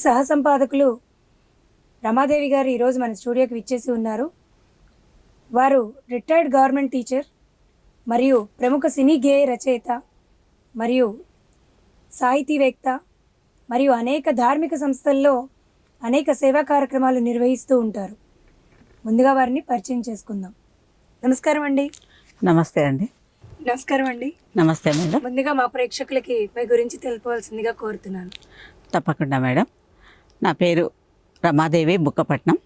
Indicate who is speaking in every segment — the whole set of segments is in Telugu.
Speaker 1: సహ సంపాదకులు రమాదేవి గారు ఈరోజు మన స్టూడియోకి విచ్చేసి ఉన్నారు. వారు రిటైర్డ్ గవర్నమెంట్ టీచర్ మరియు ప్రముఖ సినీ గేయ రచయిత మరియు సాహితీవేత్త మరియు అనేక ధార్మిక సంస్థల్లో అనేక సేవా కార్యక్రమాలు నిర్వహిస్తూ ఉంటారు. ముందుగా వారిని పరిచయం చేసుకుందాం. నమస్కారం అండి.
Speaker 2: నమస్తే అండి.
Speaker 1: నమస్కారం అండి.
Speaker 2: నమస్తే మేడం.
Speaker 1: ముందుగా మా ప్రేక్షకులకి మీ గురించి తెలుపవలసిందిగా కోరుతున్నాను.
Speaker 2: తప్పకుండా మేడం. నా పేరు రమాదేవి బుక్కపట్నం.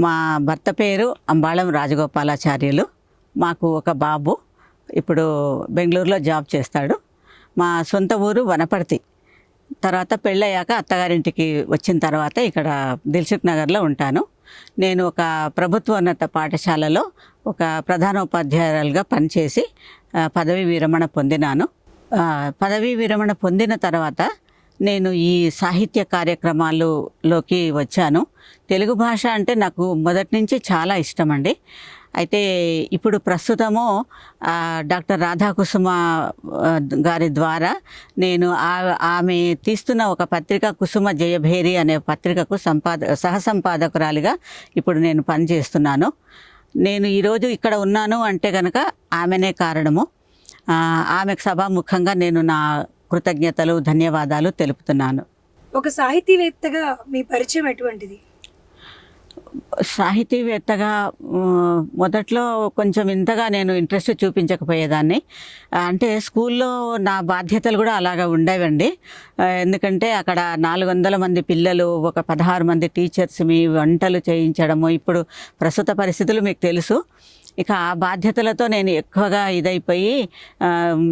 Speaker 2: మా భర్త పేరు అంబాళం రాజగోపాలాచార్యులు. మాకు ఒక బాబు ఇప్పుడు బెంగళూరులో జాబ్ చేస్తాడు. మా సొంత ఊరు వనపర్తి. తర్వాత పెళ్ళయ్యాక అత్తగారింటికి వచ్చిన తర్వాత ఇక్కడ దిల్సుఖ్ నగర్లో ఉంటాను. నేను ఒక ప్రభుత్వోన్నత పాఠశాలలో ఒక ప్రధానోపాధ్యాయురాలుగా పనిచేసి పదవీ విరమణ పొందినాను. పదవీ విరమణ పొందిన తర్వాత నేను ఈ సాహిత్య కార్యక్రమాలలోకి వచ్చాను. తెలుగు భాష అంటే నాకు మొదటి నుంచి చాలా ఇష్టం అండి. అయితే ఇప్పుడు ప్రస్తుతము డాక్టర్ రాధాకుసుమ గారి ద్వారా నేను ఆమె తీస్తున్న ఒక పత్రిక కుసుమ జయభేరి అనే పత్రికకు సహసంపాదకురాలిగా ఇప్పుడు నేను పనిచేస్తున్నాను. నేను ఈరోజు ఇక్కడ ఉన్నాను అంటే కనుక ఆమెనే కారణము. ఆమెకు సభాముఖంగా నేను నా కృతజ్ఞతలు ధన్యవాదాలు తెలుపుతున్నాను.
Speaker 1: ఒక సాహితీవేత్తగా మీ పరిచయం ఎటువంటిది?
Speaker 2: సాహితీవేత్తగా మొదట్లో కొంచెం ఇంతగా నేను ఇంట్రెస్ట్ చూపించకపోయేదాన్ని. అంటే స్కూల్లో నా బాధ్యతలు కూడా అలాగా ఉండేవండి. ఎందుకంటే అక్కడ 400 మంది పిల్లలు, ఒక 16 మంది టీచర్స్, మీ వంటలు చేయించడము, ఇప్పుడు ప్రస్తుత పరిస్థితులు మీకు తెలుసు. ఇక ఆ బాధ్యతలతో నేను ఎక్కువగా ఇదైపోయి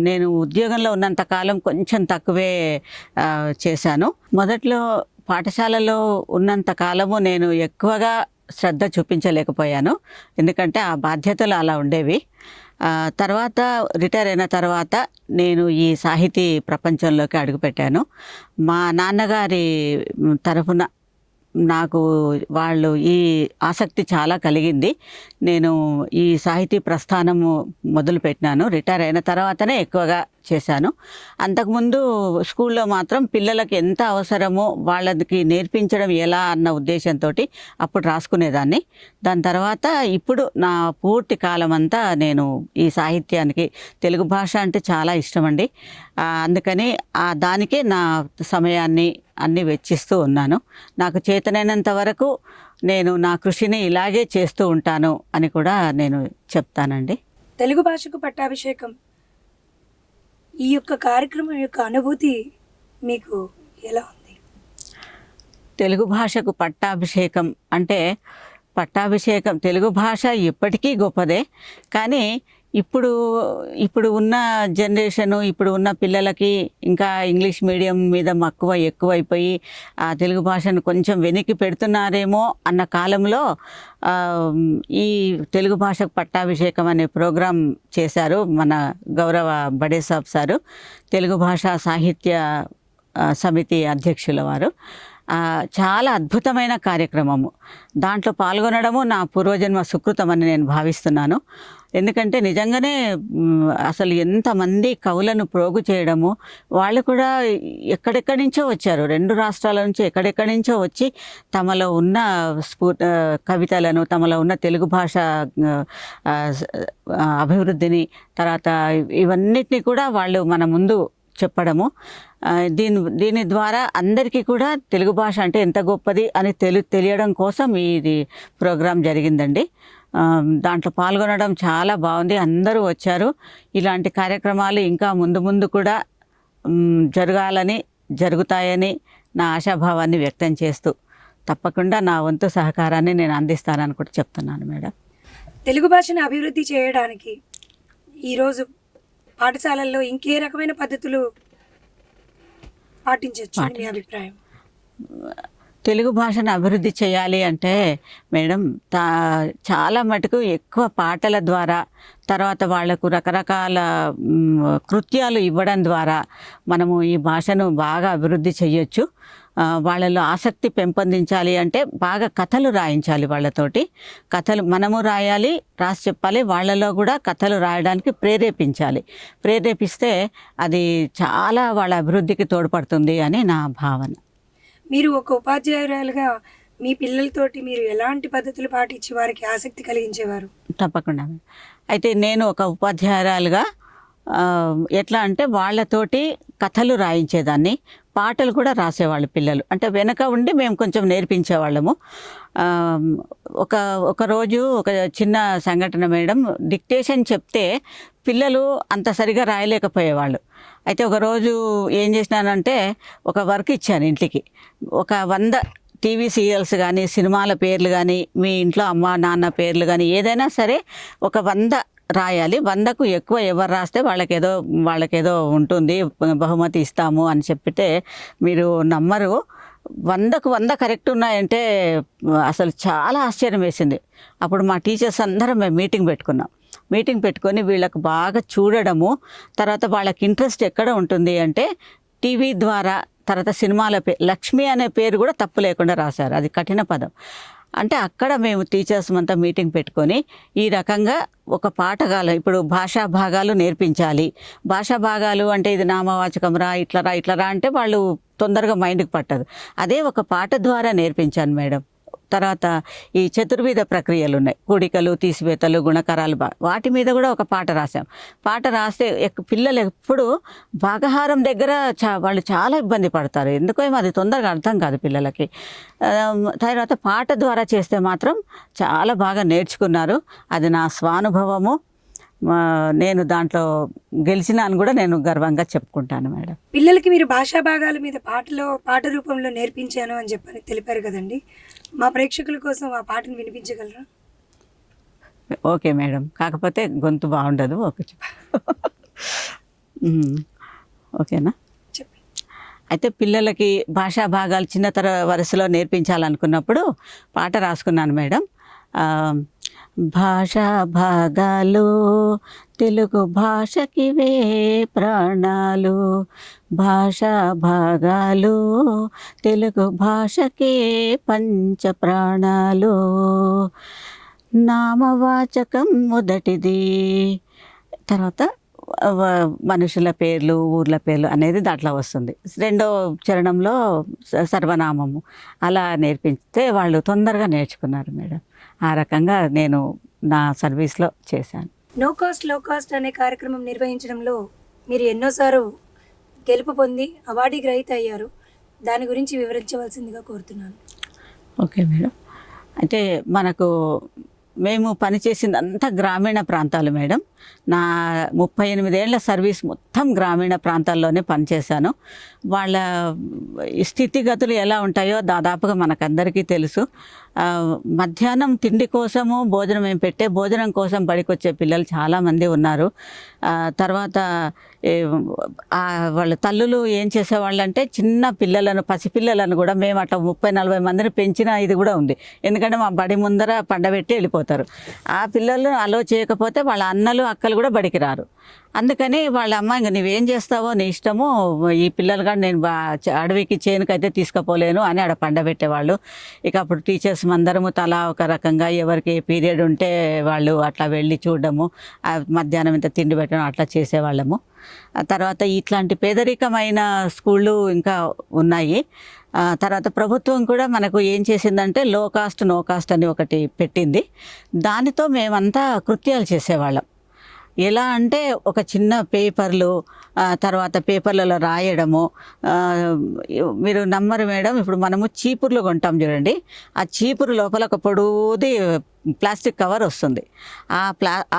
Speaker 2: నేను ఉద్యోగంలో ఉన్నంతకాలం కొంచెం తక్కువే చేశాను. మొదట్లో పాఠశాలలో ఉన్నంత కాలము నేను ఎక్కువగా శ్రద్ధ చూపించలేకపోయాను, ఎందుకంటే ఆ బాధ్యతలు అలా ఉండేవి. తర్వాత రిటైర్ అయిన తర్వాత నేను ఈ సాహితీ ప్రపంచంలోకి అడుగుపెట్టాను. మా నాన్నగారి తరఫున నాకు వాళ్ళు ఈ ఆసక్తి చాలా కలిగింది. నేను ఈ సాహితీ ప్రస్థానము మొదలుపెట్టినాను. రిటైర్ అయిన తర్వాతనే ఎక్కువగా చేశాను. అంతకుముందు స్కూల్లో మాత్రం పిల్లలకి ఎంత అవసరమో వాళ్ళకి నేర్పించడం ఎలా అన్న ఉద్దేశంతో అప్పుడు రాసుకునేదాన్ని. దాని తర్వాత ఇప్పుడు నా పూర్తి కాలం అంతా నేను ఈ సాహిత్యానికి, తెలుగు భాష అంటే చాలా ఇష్టం అండి. అందుకని దానికే నా సమయాన్ని అన్నీ వెచ్చిస్తూ ఉన్నాను. నాకు చేతనైనంత వరకు నేను నా కృషిని ఇలాగే చేస్తూ ఉంటాను అని కూడా నేను చెప్తానండి.
Speaker 1: తెలుగు భాషకు పట్టాభిషేకం, ఈ యొక్క కార్యక్రమం యొక్క అనుభూతి మీకు ఎలా ఉంది?
Speaker 2: తెలుగు భాషకు పట్టాభిషేకం అంటే తెలుగు భాష ఇప్పటికీ గొప్పదే. కానీ ఇప్పుడు ఉన్న జనరేషను, ఇప్పుడు ఉన్న పిల్లలకి ఇంకా ఇంగ్లీష్ మీడియం మీద మక్కువ ఎక్కువైపోయి ఆ తెలుగు భాషను కొంచెం వెనక్కి పెడుతున్నారేమో అన్న కాలంలో ఈ తెలుగు భాషకు పట్టాభిషేకం అనే ప్రోగ్రాం చేశారు మన గౌరవ బడే సాబ్ సారు, తెలుగు భాషా సాహిత్య సమితి అధ్యక్షుల వారు. చాలా అద్భుతమైన కార్యక్రమము. దాంట్లో పాల్గొనడము నా పూర్వజన్మ సుకృతమని నేను భావిస్తున్నాను. ఎందుకంటే నిజంగానే అసలు ఎంతమంది కవులను ప్రోగు చేయడము, వాళ్ళు కూడా ఎక్కడెక్కడి నుంచో వచ్చారు, 2 రాష్ట్రాల నుంచి ఎక్కడెక్కడి నుంచో వచ్చి తమలో ఉన్న కవితలను, తమలో ఉన్న తెలుగు భాష అభివృద్ధిని, తర్వాత ఇవన్నిటిని కూడా వాళ్ళు మన ముందు చెప్పడము, దీని ద్వారా అందరికీ కూడా తెలుగు భాష అంటే ఎంత గొప్పది అని తెలియడం కోసం ఇది ప్రోగ్రాం జరిగిందండి. దాంట్లో పాల్గొనడం చాలా బాగుంది. అందరూ వచ్చారు. ఇలాంటి కార్యక్రమాలు ఇంకా ముందు కూడా జరుగుతాయని నా ఆశాభావాన్ని వ్యక్తం చేస్తూ తప్పకుండా నా వంతు సహకారాన్ని నేను అందిస్తానని కూడా చెప్తున్నాను మేడం.
Speaker 1: తెలుగు భాషను అభివృద్ధి చేయడానికి ఈరోజు పాఠశాలల్లో ఇంకే రకమైన పద్ధతులు పాటించవచ్చు మీ అభిప్రాయం?
Speaker 2: తెలుగు భాషను అభివృద్ధి చేయాలి అంటే మేడం, చాలా మటుకు ఎక్కువ పాటల ద్వారా, తర్వాత వాళ్లకు రకరకాల కృత్యాలు ఇవ్వడం ద్వారా మనము ఈ భాషను బాగా అభివృద్ధి చేయొచ్చు. వాళ్ళలో ఆసక్తి పెంపొందించాలి అంటే బాగా కథలు రాయించాలి. వాళ్ళతోటి కథలు మనము రాయాలి, రాసి చెప్పాలి. వాళ్ళలో కూడా కథలు రాయడానికి ప్రేరేపిస్తే అది చాలా వాళ్ళ అభివృద్ధికి తోడ్పడుతుంది అని నా భావన.
Speaker 1: మీరు ఒక ఉపాధ్యాయురాలుగా మీ పిల్లలతోటి మీరు ఎలాంటి పద్ధతులు పాటించి వారికి ఆసక్తి కలిగించేవారు?
Speaker 2: తప్పకుండా. అయితే నేను ఒక ఉపాధ్యాయురాలుగా ఎట్లా అంటే వాళ్ళతోటి కథలు రాయించేదాన్ని, పాటలు కూడా రాసేవాళ్ళు పిల్లలు. అంటే వెనక ఉండి మేము కొంచెం నేర్పించేవాళ్ళము. ఒక ఒకరోజు ఒక చిన్న సంఘటన మేడం, డిక్టేషన్ చెప్తే పిల్లలు అంత సరిగా రాయలేకపోయేవాళ్ళు. అయితే ఒకరోజు ఏం చేసినానంటే ఒక వర్క్ ఇచ్చాను ఇంటికి. ఒక 100 టీవీ సీరియల్స్ కానీ, సినిమాల పేర్లు కానీ, మీ ఇంట్లో అమ్మ నాన్న పేర్లు కానీ ఏదైనా సరే ఒక 100 రాయాలి. 100కు ఎక్కువ ఎవరు రాస్తే వాళ్ళకేదో ఉంటుంది, బహుమతి ఇస్తాము అని చెప్పితే మీరు నమ్మరు, 100కు 100 కరెక్ట్ ఉన్నాయంటే అసలు చాలా ఆశ్చర్యం వేసింది. అప్పుడు మా టీచర్స్ అందరం మేము మీటింగ్ పెట్టుకొని వీళ్ళకు బాగా చూడడము, తర్వాత వాళ్ళకి ఇంట్రెస్ట్ ఎక్కడ ఉంటుంది అంటే టీవీ ద్వారా, తర్వాత సినిమాల లక్ష్మి అనే పేరు కూడా తప్పు లేకుండా రాశారు. అది కఠిన పదం. అంటే అక్కడ మేము టీచర్స్ అంతా మీటింగ్ పెట్టుకొని ఈ రకంగా ఒక పాఠగాలం, ఇప్పుడు భాషా భాగాలు నేర్పించాలి. భాషా భాగాలు అంటే ఇది నామవాచకం రా, ఇట్లా రా అంటే వాళ్ళు తొందరగా మైండ్కి పట్టదు. అదే ఒక పాట ద్వారా నేర్పించాను మేడం. తర్వాత ఈ చతుర్విధ ప్రక్రియలు ఉన్నాయి, కూడికలు, తీసివేతలు, గుణకరాలు, వాటి మీద కూడా ఒక పాట రాసాం. పాట రాస్తే పిల్లలు ఎప్పుడు భాగహారం దగ్గర వాళ్ళు చాలా ఇబ్బంది పడతారు. ఎందుకేమో అది తొందరగా అర్థం కాదు పిల్లలకి. తర్వాత పాట ద్వారా చేస్తే మాత్రం చాలా బాగా నేర్చుకున్నారు. అది నా స్వానుభవము. నేను దాంట్లో గెలిచినాను కూడా నేను గర్వంగా చెప్పుకుంటాను మేడం.
Speaker 1: పిల్లలకి మీరు భాషా భాగాల మీద పాట రూపంలో నేర్పించాను అని చెప్పని తెలిపారు కదండి, మా ప్రేక్షకుల కోసం ఆ పాటను వినిపించగలరా?
Speaker 2: ఓకే మేడం, కాకపోతే గొంతు బాగుండదు. ఓకే ఓకేనా? అయితే పిల్లలకి భాషా భాగాలు చిన్నతర వరుసలో నేర్పించాలనుకున్నప్పుడు పాట రాసుకున్నాను మేడం. భాషా భాగాలు తెలుగు భాషకివే ప్రాణాలు, భాషా భాగాలు తెలుగు భాషకే పంచ ప్రాణాలు, నామవాచకం మొదటిది, తర్వాత మనుషుల పేర్లు, ఊర్ల పేర్లు అనేది దాంట్లో వస్తుంది. రెండో చరణంలో సర్వనామము. అలా నేర్పిస్తే వాళ్ళు తొందరగా నేర్చుకున్నారు మేడం. ఆ రకంగా నేను నా సర్వీస్లో చేశాను.
Speaker 1: నో కాస్ట్ లో కాస్ట్ అనే కార్యక్రమం నిర్వహించడంలో మీరు ఎన్నోసార్లు గెలుపు పొంది అవార్డు గ్రహీత అయ్యారు. దాని గురించి వివరించవలసిందిగా కోరుతున్నాను.
Speaker 2: Okay madam. అయితే మేము పనిచేసిందంతా గ్రామీణ ప్రాంతాలు మేడం. నా 38 ఏళ్ల సర్వీస్ మొత్తం గ్రామీణ ప్రాంతాల్లోనే పనిచేశాను. వాళ్ళ స్థితిగతులు ఎలా ఉంటాయో దాదాపుగా మనకందరికీ తెలుసు. మధ్యాహ్నం తిండి కోసము భోజనం కోసం బడికొచ్చే పిల్లలు చాలామంది ఉన్నారు. తర్వాత వాళ్ళ తల్లులు ఏం చేసేవాళ్ళంటే చిన్న పసిపిల్లలను కూడా మేము అట్లా 30-40 మందిని పెంచిన ఇది కూడా ఉంది. ఎందుకంటే మా బడి ముందర పండబెట్టి వెళ్ళిపోతారు. ఆ పిల్లలు అలో చేయకపోతే వాళ్ళ అన్నలు అక్కలు కూడా బడికి రారు. అందుకని వాళ్ళ అమ్మ ఇంక నువ్వేం చేస్తావో నీ ఇష్టము, ఈ పిల్లలు కానీ నేను అడవికి చేనుకైతే తీసుకుపోలేను అని ఆడ పండబెట్టేవాళ్ళు. ఇక అప్పుడు టీచర్స్ అందరము తలా ఒక రకంగా ఎవరికి ఏ పీరియడ్ ఉంటే వాళ్ళు అట్లా వెళ్ళి చూడడము, మధ్యాహ్నం ఇంత తిండి పెట్టడం అట్లా చేసేవాళ్ళము. తర్వాత ఇట్లాంటి పేదరికమైన స్కూళ్ళు ఇంకా ఉన్నాయి. తర్వాత ప్రభుత్వం కూడా మనకు ఏం చేసిందంటే లో కాస్ట్ నో కాస్ట్ అని ఒకటి పెట్టింది. దానితో మేమంతా కృత్యాలు చేసేవాళ్ళం. ఎలా అంటే ఒక చిన్న పేపర్లు, తర్వాత పేపర్లలో రాయడము. మీరు నమ్మరు మేడం, ఇప్పుడు మనము చీపుర్లు కొంటాం చూడండి, ఆ చీపురు లోపల ఒక పొడవుది ప్లాస్టిక్ కవర్ వస్తుంది.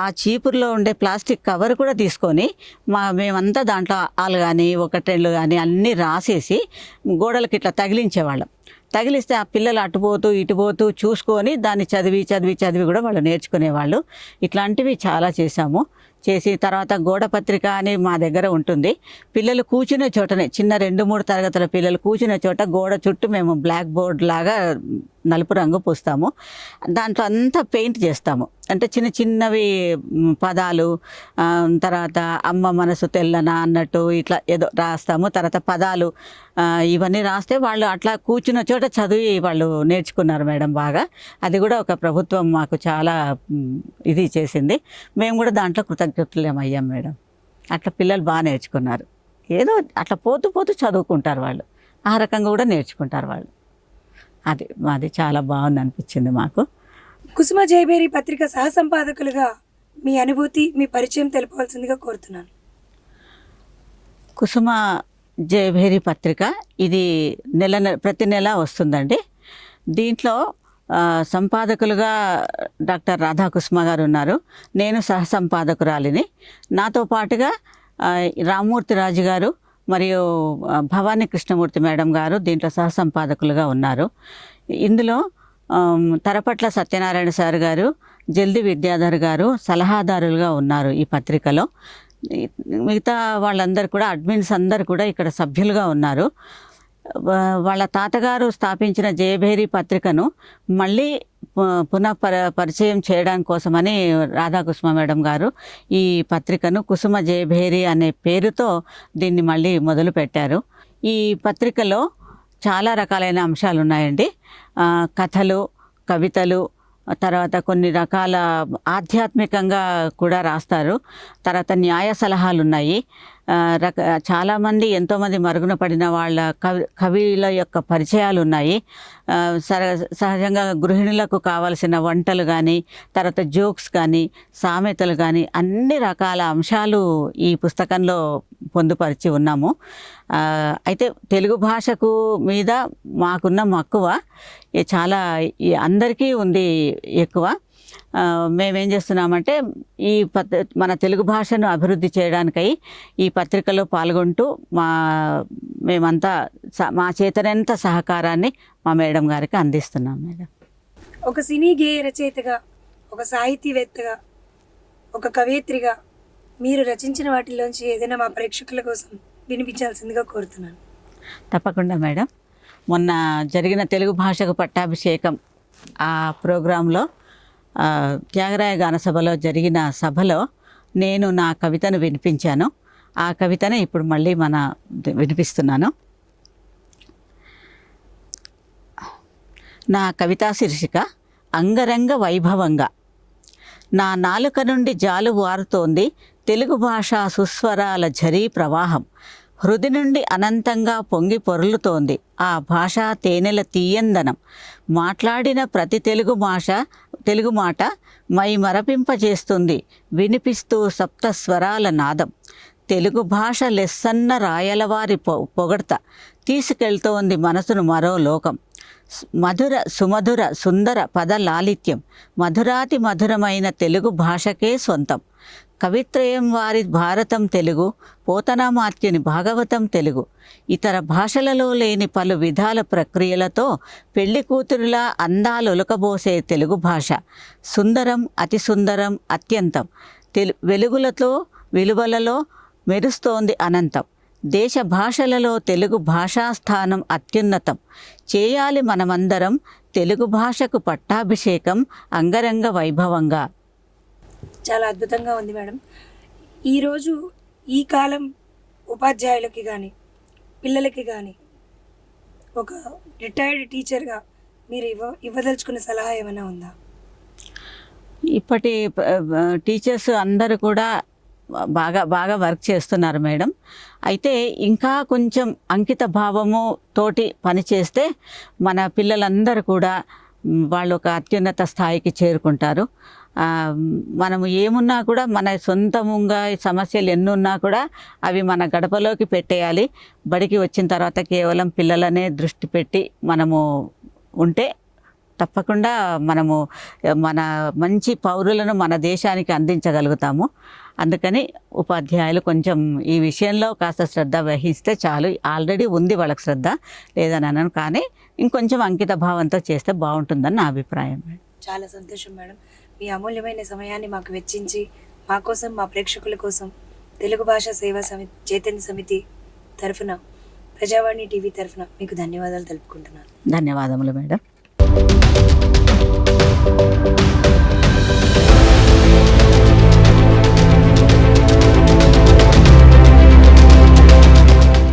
Speaker 2: ఆ చీపురులో ఉండే ప్లాస్టిక్ కవర్ కూడా తీసుకొని మేమంతా దాంట్లో ఆలు కానీ 1-2 కానీ అన్నీ రాసేసి గోడలకి ఇట్లా తగిలించేవాళ్ళం. తగిలిస్తే ఆ పిల్లలు అటుపోతూ ఇటుపోతూ చూసుకొని దాన్ని చదివి కూడా వాళ్ళు నేర్చుకునేవాళ్ళు. ఇట్లాంటివి చాలా చేశాము. చేసి తర్వాత గోడ పత్రిక అని మా దగ్గర ఉంటుంది. పిల్లలు కూర్చునే చోటనే, చిన్న 2-3 తరగతుల పిల్లలు కూర్చునే చోట గోడ చుట్టూ మేము బ్లాక్ బోర్డ్ లాగా నలుపు రంగు పూస్తాము. దాంట్లో అంతా పెయింట్ చేస్తాము. అంటే చిన్నవి పదాలు, తర్వాత అమ్మ మనసు తెల్లన అన్నట్టు ఇట్లా ఏదో రాస్తాము. తర్వాత పదాలు ఇవన్నీ రాస్తే వాళ్ళు అట్లా కూర్చున్న చోట చదివి వాళ్ళు నేర్చుకున్నారు మేడం బాగా. అది కూడా ఒక ప్రభుత్వం మాకు చాలా ఇది చేసింది. మేము కూడా దాంట్లో కృతజ్ఞతలేమయ్యాం మేడం. అట్లా పిల్లలు బాగా నేర్చుకున్నారు. ఏదో అట్లా పోతూ చదువుకుంటారు వాళ్ళు. ఆ రకంగా కూడా నేర్చుకుంటారు వాళ్ళు. అది చాలా బాగుంది అనిపించింది మాకు.
Speaker 1: కుసుమ జయభేరి పత్రిక సహసంపాదకులుగా మీ అనుభూతి, మీ పరిచయం తెలుపవలసిందిగా కోరుతున్నాను.
Speaker 2: కుసుమ జయభేరి పత్రిక ఇది ప్రతి నెల వస్తుందండి. దీంట్లో సంపాదకులుగా డాక్టర్ రాధాకుసుమ గారు ఉన్నారు. నేను సహసంపాదకురాలిని. నాతో పాటుగా రామ్మూర్తి రాజు గారు మరియు భవానీ కృష్ణమూర్తి మేడం గారు దీంట్లో సహసంపాదకులుగా ఉన్నారు. ఇందులో తరపట్ల సత్యనారాయణ సార్ గారు, జల్ది విద్యాధర్ గారు సలహాదారులుగా ఉన్నారు ఈ పత్రికలో. మిగతా వాళ్ళందరూ కూడా అడ్మిన్స్ అందరు కూడా ఇక్కడ సభ్యులుగా ఉన్నారు. వాళ్ళ తాతగారు స్థాపించిన జయభేరి పత్రికను మళ్ళీ పరిచయం చేయడం కోసమని రాధాకుసుమ మేడం గారు ఈ పత్రికను కుసుమ జయభేరి అనే పేరుతో దీన్ని మళ్ళీ మొదలు పెట్టారు. ఈ పత్రికలో చాలా రకాలైన అంశాలు ఉన్నాయండి. కథలు, కవితలు, తర్వాత కొన్ని రకాల ఆధ్యాత్మికంగా కూడా రాస్తారు. తర్వాత న్యాయ సలహాలు ఉన్నాయి. చాలామంది ఎంతోమంది మరుగున పడిన వాళ్ళ కవుల యొక్క పరిచయాలు ఉన్నాయి. సహజంగా గృహిణులకు కావాల్సిన వంటలు కానీ, తర్వాత జోక్స్ కానీ, సామెతలు కానీ అన్ని రకాల అంశాలు ఈ పుస్తకంలో పొందుపరిచి ఉన్నాము. అయితే తెలుగు భాషకు మీద మాకున్న మక్కువ చాలా అందరికీ ఉంది ఎక్కువ. మేమేం చేస్తున్నామంటే ఈ మన తెలుగు భాషను అభివృద్ధి చేయడానికై ఈ పత్రికలో పాల్గొంటూ మేమంతా మా చేతనంత సహకారాన్ని మా మేడం గారికి అందిస్తున్నాం. మేడం,
Speaker 1: ఒక సినీ గేయ రచయితగా, ఒక సాహితీవేత్తగా, ఒక కవయిత్రిగా మీరు రచించిన వాటిలోంచి ఏదైనా మా ప్రేక్షకుల కోసం వినిపించాల్సిందిగా కోరుతున్నాను.
Speaker 2: తప్పకుండా మేడం. మొన్న జరిగిన తెలుగు భాషకు పట్టాభిషేకం ఆ ప్రోగ్రాంలో త్యాగరాయ గానసభలో జరిగిన సభలో నేను నా కవితను వినిపించాను. ఆ కవితను ఇప్పుడు మళ్ళీ వినిపిస్తున్నాను. నా కవితా శీర్షిక అంగరంగ వైభవంగా. నా నాలుక నుండి జాలు వారుతోంది తెలుగు భాషా సుస్వరాల ఝరీ ప్రవాహం. హృది నుండి అనంతంగా పొంగి పొర్లుతోంది ఆ భాషా తేనెల తీయందనం. మాట్లాడిన ప్రతి తెలుగు మాట మై మరపింపజేస్తుంది వినిపిస్తూ సప్తస్వరాల నాదం. తెలుగు భాష లెస్సన్న రాయలవారి పొగడ్త తీసుకెళ్తోంది మనసును మరో లోకం. మధుర సుమధుర సుందర పద లాలిత్యం మధురాతి మధురమైన తెలుగు భాషకే సొంతం. కవిత్రయం వారి భారతం తెలుగు, పోతనామాత్యుని భాగవతం తెలుగు. ఇతర భాషలలో లేని పలు విధాల ప్రక్రియలతో పెళ్లి కూతురులా అందాలొలకబోసే తెలుగు భాష సుందరం, అతి సుందరం, అత్యంతం. వెలుగులతో విలువలలో మెరుస్తోంది అనంతం. దేశ భాషలలో తెలుగు భాషాస్థానం అత్యున్నతం. చేయాలి మనమందరం తెలుగు భాషకు పట్టాభిషేకం అంగరంగ వైభవంగా.
Speaker 1: చాలా అద్భుతంగా ఉంది మేడం. ఈరోజు ఈ కాలం ఉపాధ్యాయులకి కానీ, పిల్లలకి కానీ, ఒక రిటైర్డ్ టీచర్గా మీరు ఇవ్వదలుచుకున్న సలహా ఏమైనా ఉందా?
Speaker 2: ఇప్పటి టీచర్స్ అందరూ కూడా బాగా వర్క్ చేస్తున్నారు మేడం. అయితే ఇంకా కొంచెం అంకిత భావము తోటి పనిచేస్తే మన పిల్లలందరూ కూడా వాళ్ళు ఒక అత్యున్నత స్థాయికి చేరుకుంటారు. మనము ఏమున్నా కూడా మన సొంతముగా సమస్యలు ఎన్నున్నా కూడా అవి మన గడపలోకి పెట్టేయాలి. బడికి వచ్చిన తర్వాత కేవలం పిల్లలనే దృష్టి పెట్టి మనము ఉంటే తప్పకుండా మనము మన మంచి పౌరులను మన దేశానికి అందించగలుగుతాము. అందుకని ఉపాధ్యాయులు కొంచెం ఈ విషయంలో కాస్త శ్రద్ధ వహిస్తే చాలు. ఆల్రెడీ ఉంది వాళ్ళకి శ్రద్ధ, లేదని అనను, కానీ ఇంకొంచెం అంకిత భావంతో చేస్తే బాగుంటుందని నా అభిప్రాయం.
Speaker 1: చాలా సంతోషం మేడం. మీ అమూల్యమైన సమయాన్ని మాకు వెచ్చించి మా కోసం, మా ప్రేక్షకుల కోసం తెలుగు భాషా సేవా సమితి చైతన్య సమితి తరఫున, ప్రజావాణి టీవీ తరఫున మీకు ధన్యవాదాలు తెలుపుకుంటున్నాను.
Speaker 2: ధన్యవాదములు మేడం.